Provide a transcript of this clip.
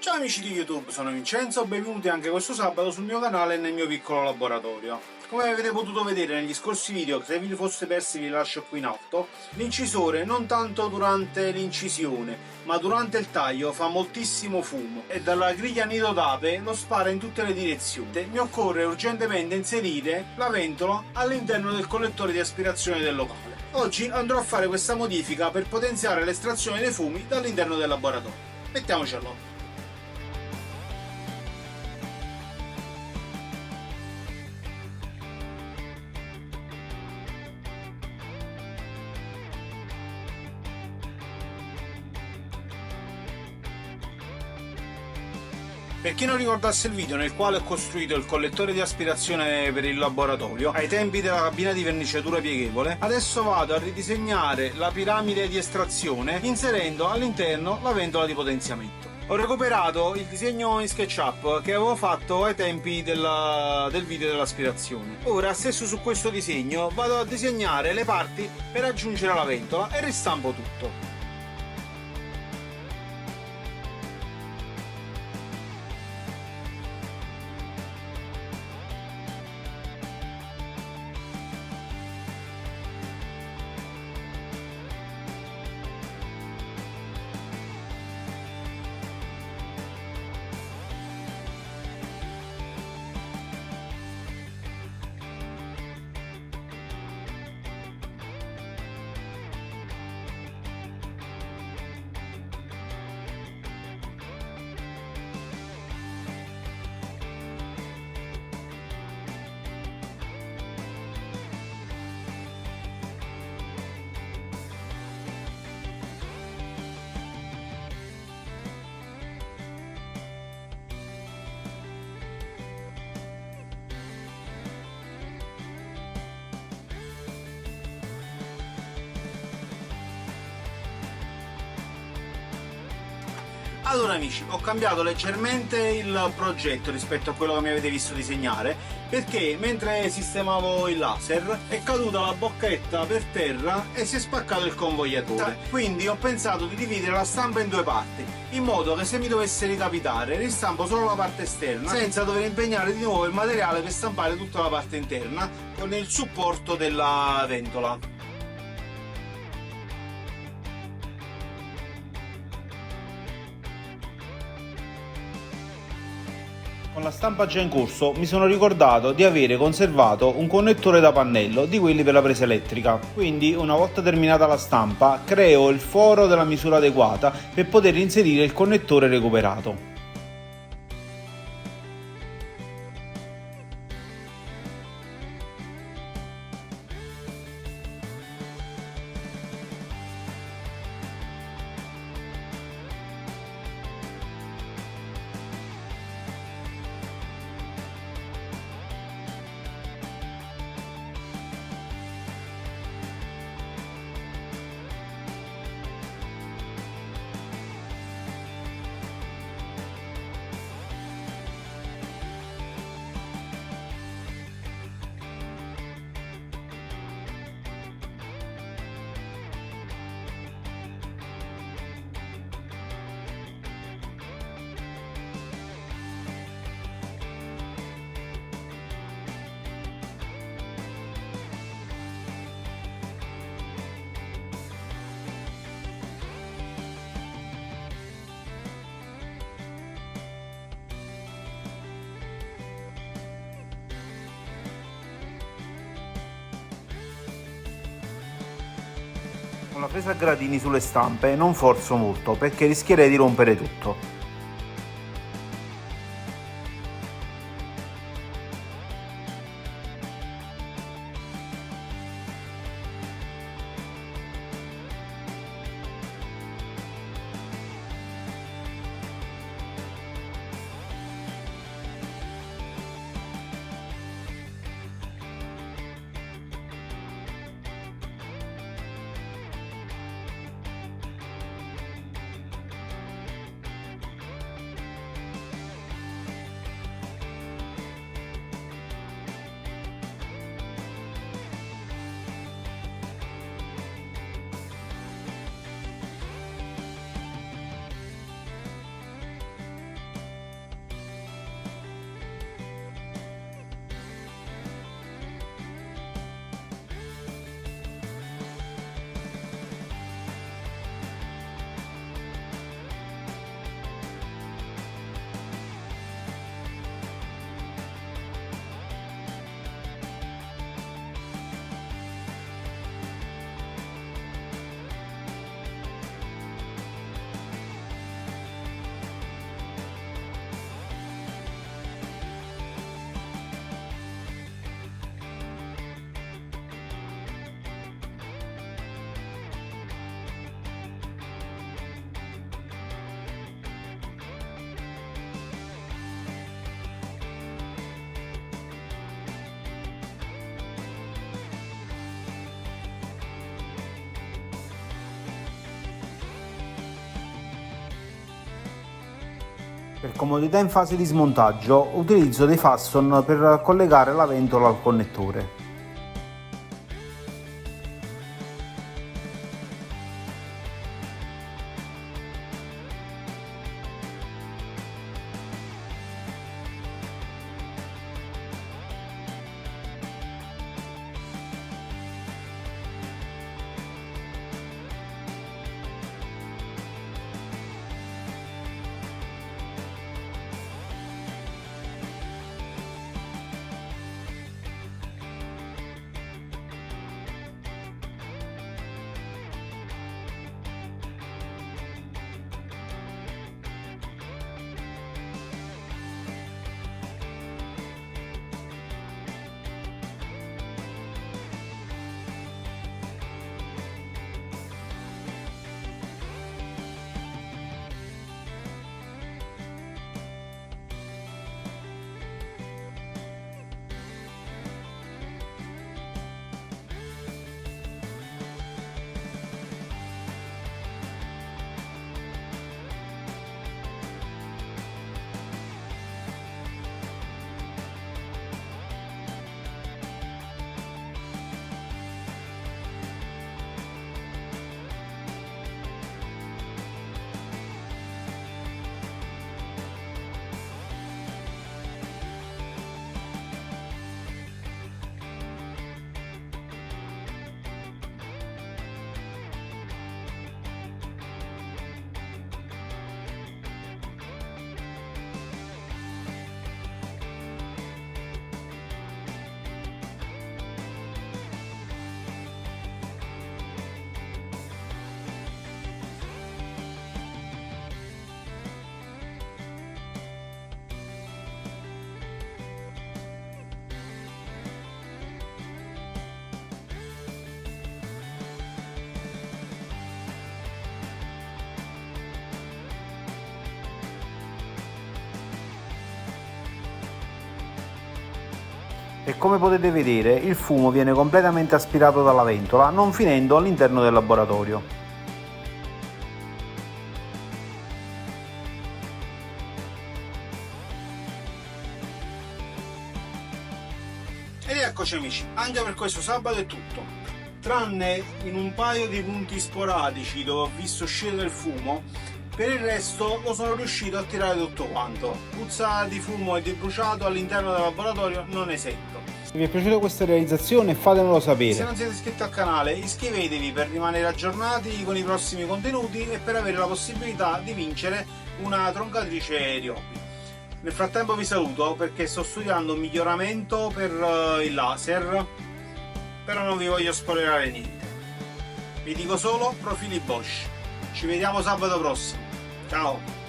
Ciao amici di YouTube, sono Vincenzo, benvenuti anche questo sabato sul mio canale e nel mio piccolo laboratorio. Come avete potuto vedere negli scorsi video, se vi li foste persi vi lascio qui in alto, l'incisore non tanto durante l'incisione, ma durante il taglio fa moltissimo fumo e dalla griglia nido d'ape lo spara in tutte le direzioni. Mi occorre urgentemente inserire la ventola all'interno del collettore di aspirazione del locale. Oggi andrò a fare questa modifica per potenziare l'estrazione dei fumi dall'interno del laboratorio. Mettiamocelo. Per chi non ricordasse il video nel quale ho costruito il collettore di aspirazione per il laboratorio, ai tempi della cabina di verniciatura pieghevole, adesso vado a ridisegnare la piramide di estrazione inserendo all'interno la ventola di potenziamento. Ho recuperato il disegno in SketchUp che avevo fatto ai tempi del video dell'aspirazione. Ora, stesso su questo disegno, vado a disegnare le parti per aggiungere la ventola e ristampo tutto. Allora amici, ho cambiato leggermente il progetto rispetto a quello che mi avete visto disegnare, perché mentre sistemavo il laser è caduta la bocchetta per terra e si è spaccato il convogliatore. Quindi ho pensato di dividere la stampa in due parti, in modo che se mi dovesse ricapitare ristampo solo la parte esterna, senza dover impegnare di nuovo il materiale per stampare tutta la parte interna con il supporto della ventola. Con la stampa già in corso mi sono ricordato di avere conservato un connettore da pannello di quelli per la presa elettrica, quindi una volta terminata la stampa creo il foro della misura adeguata per poter inserire il connettore recuperato. Con la presa a gradini sulle stampe non forzo molto perché rischierei di rompere tutto. Per comodità in fase di smontaggio utilizzo dei fasson per collegare la ventola al connettore. E come potete vedere il fumo viene completamente aspirato dalla ventola, non finendo all'interno del laboratorio. Ed eccoci amici, anche per questo sabato è tutto, tranne in un paio di punti sporadici dove ho visto uscire del fumo. Per il resto lo sono riuscito a tirare tutto quanto. Puzza di fumo e di bruciato all'interno del laboratorio non ne sento. Se vi è piaciuta questa realizzazione fatemelo sapere. Se non siete iscritti al canale iscrivetevi per rimanere aggiornati con i prossimi contenuti e per avere la possibilità di vincere una troncatrice di hobby. Nel frattempo vi saluto perché sto studiando un miglioramento per il laser, però non vi voglio spoilerare niente. Vi dico solo profili Bosch. Ci vediamo sabato prossimo. Ciao!